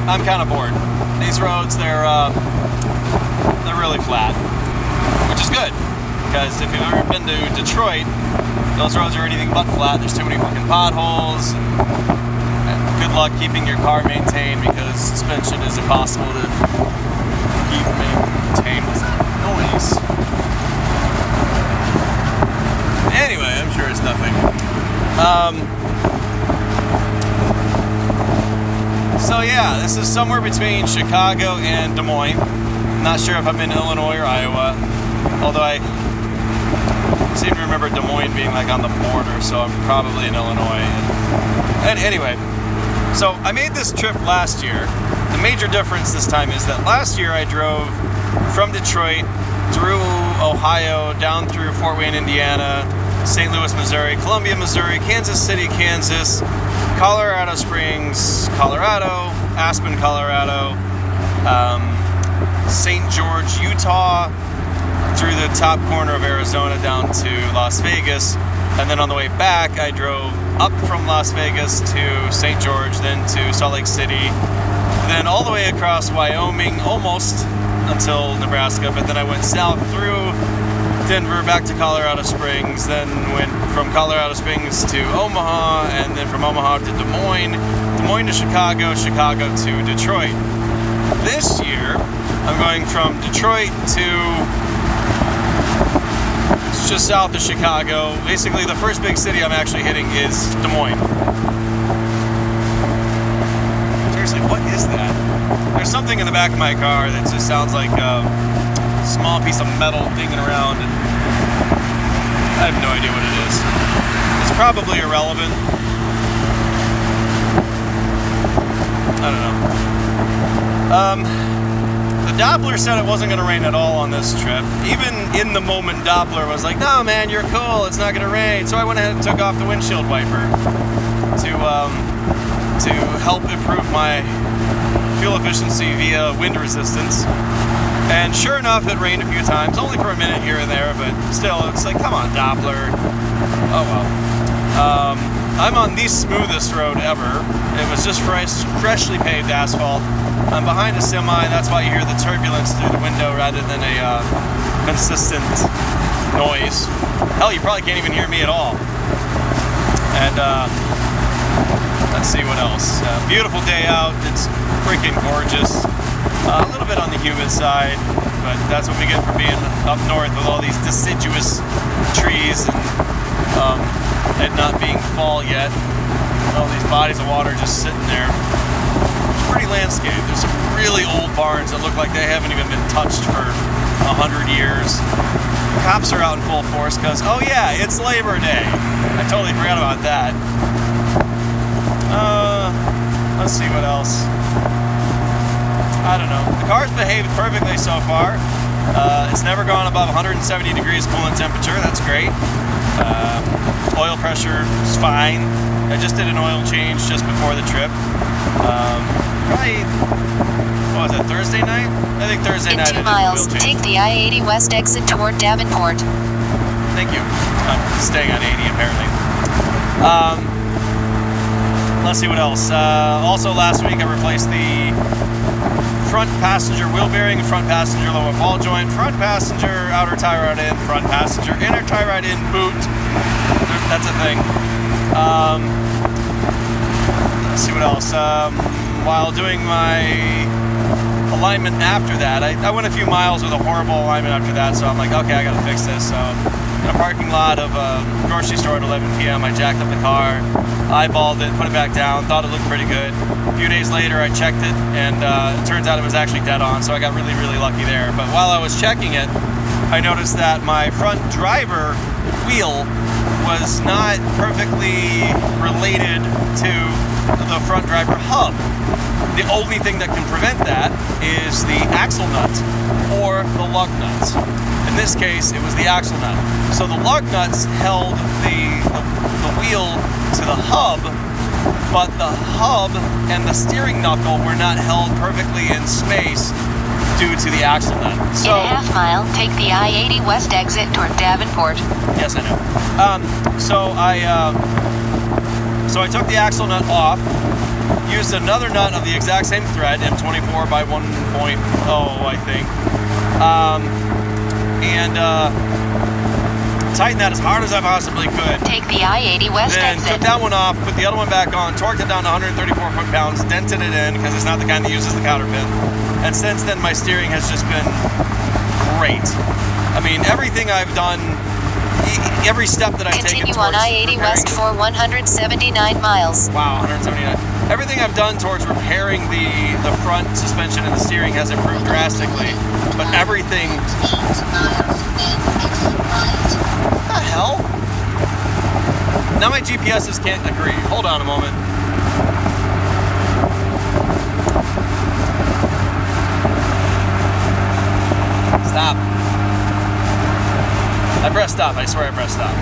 I'm kind of bored. These roads, they're really flat, which is good, because if you've ever been to Detroit, those roads are anything but flat. There's too many fucking potholes. And good luck keeping your car maintained, because suspension is impossible to keep maintained with noise. Anyway, I'm sure it's nothing. So yeah, this is somewhere between Chicago and Des Moines. Not sure if I'm in Illinois or Iowa, although I seem to remember Des Moines being like on the border, so I'm probably in Illinois. And anyway, so I made this trip last year. The major difference this time is that last year I drove from Detroit through Ohio, down through Fort Wayne, Indiana, St. Louis, Missouri, Columbia, Missouri, Kansas City, Kansas, Colorado Springs, Colorado, Aspen, Colorado, St. George, Utah, through the top corner of Arizona down to Las Vegas, and then on the way back I drove up from Las Vegas to St. George, then to Salt Lake City, then all the way across Wyoming, almost until Nebraska, but then I went south through Denver back to Colorado Springs, then went from Colorado Springs to Omaha, and then from Omaha to Des Moines, Des Moines to Chicago, Chicago to Detroit. This year, I'm going from Detroit to just south of Chicago. Basically, the first big city I'm actually hitting is Des Moines. Seriously, what is that? There's something in the back of my car that just sounds like a small piece of metal dinging around, and I have no idea what it is. It's probably irrelevant. I don't know. The Doppler said it wasn't going to rain at all on this trip. Even in the moment, Doppler was like, "No, man, you're cool. It's not going to rain." So I went ahead and took off the windshield wiper to help improve my fuel efficiency via wind resistance. And sure enough, it rained a few times, only for a minute here and there, but still, it's like, come on, Doppler. Oh well. I'm on the smoothest road ever. It was just freshly paved asphalt. I'm behind a semi, that's why you hear the turbulence through the window rather than a consistent noise. Hell, you probably can't even hear me at all. And let's see what else. Beautiful day out. It's freaking gorgeous. A little bit on the humid side, but that's what we get for being up north with all these deciduous trees and it not being fall yet. All these bodies of water just sitting there. It's a pretty landscape. There's some really old barns that look like they haven't even been touched for 100 years. Cops are out in full force because, oh yeah, it's Labor Day. I totally forgot about that. Let's see what else. I don't know. The car's behaved perfectly so far. It's never gone above 170 degrees coolant temperature. That's great. Oil pressure is fine. I just did an oil change just before the trip. Probably, what was it, Thursday night? I think Thursday night I did an oil change. In 2 miles, take the I-80 West exit toward Davenport. Thank you. I'm staying on 80 apparently. Let's see what else. Also last week I replaced the front passenger wheel bearing, front passenger lower ball joint, front passenger outer tie rod in, front passenger inner tie rod in boot. That's a thing. Let's see what else. While doing my alignment after that, I went a few miles with a horrible alignment after that, so I'm like, okay, I gotta fix this. So in a parking lot of a grocery store at 11 p.m., I jacked up the car, eyeballed it, put it back down, thought it looked pretty good. A few days later, I checked it, and it turns out it was actually dead on, so I got really, really lucky there. But while I was checking it, I noticed that my front driver wheel was not perfectly related to the front driver hub. The only thing that can prevent that is the axle nut or the lug nuts. In this case, it was the axle nut. So the lug nuts held the wheel to the hub, but the hub and the steering knuckle were not held perfectly in space due to the axle nut. So, in a half mile, take the I-80 West exit toward Davenport. Yes, I know. So I took the axle nut off, used another nut of the exact same thread, M24 by 1.0, I think, and tightened that as hard as I possibly could. Take the I-80 west then exit. took that one off, put the other one back on, torqued it down to 134 foot-pounds, dented it in because it's not the kind that uses the counter pin. And since then, my steering has just been great. I mean, everything I've done, every step that I've taken Continue towards on I-80 west for 179 miles. Wow, 179. Everything I've done towards repairing the front suspension and the steering has improved drastically. But everything... What the hell? Now my GPSs can't agree. Hold on a moment. Stop. I pressed stop. I swear I pressed stop.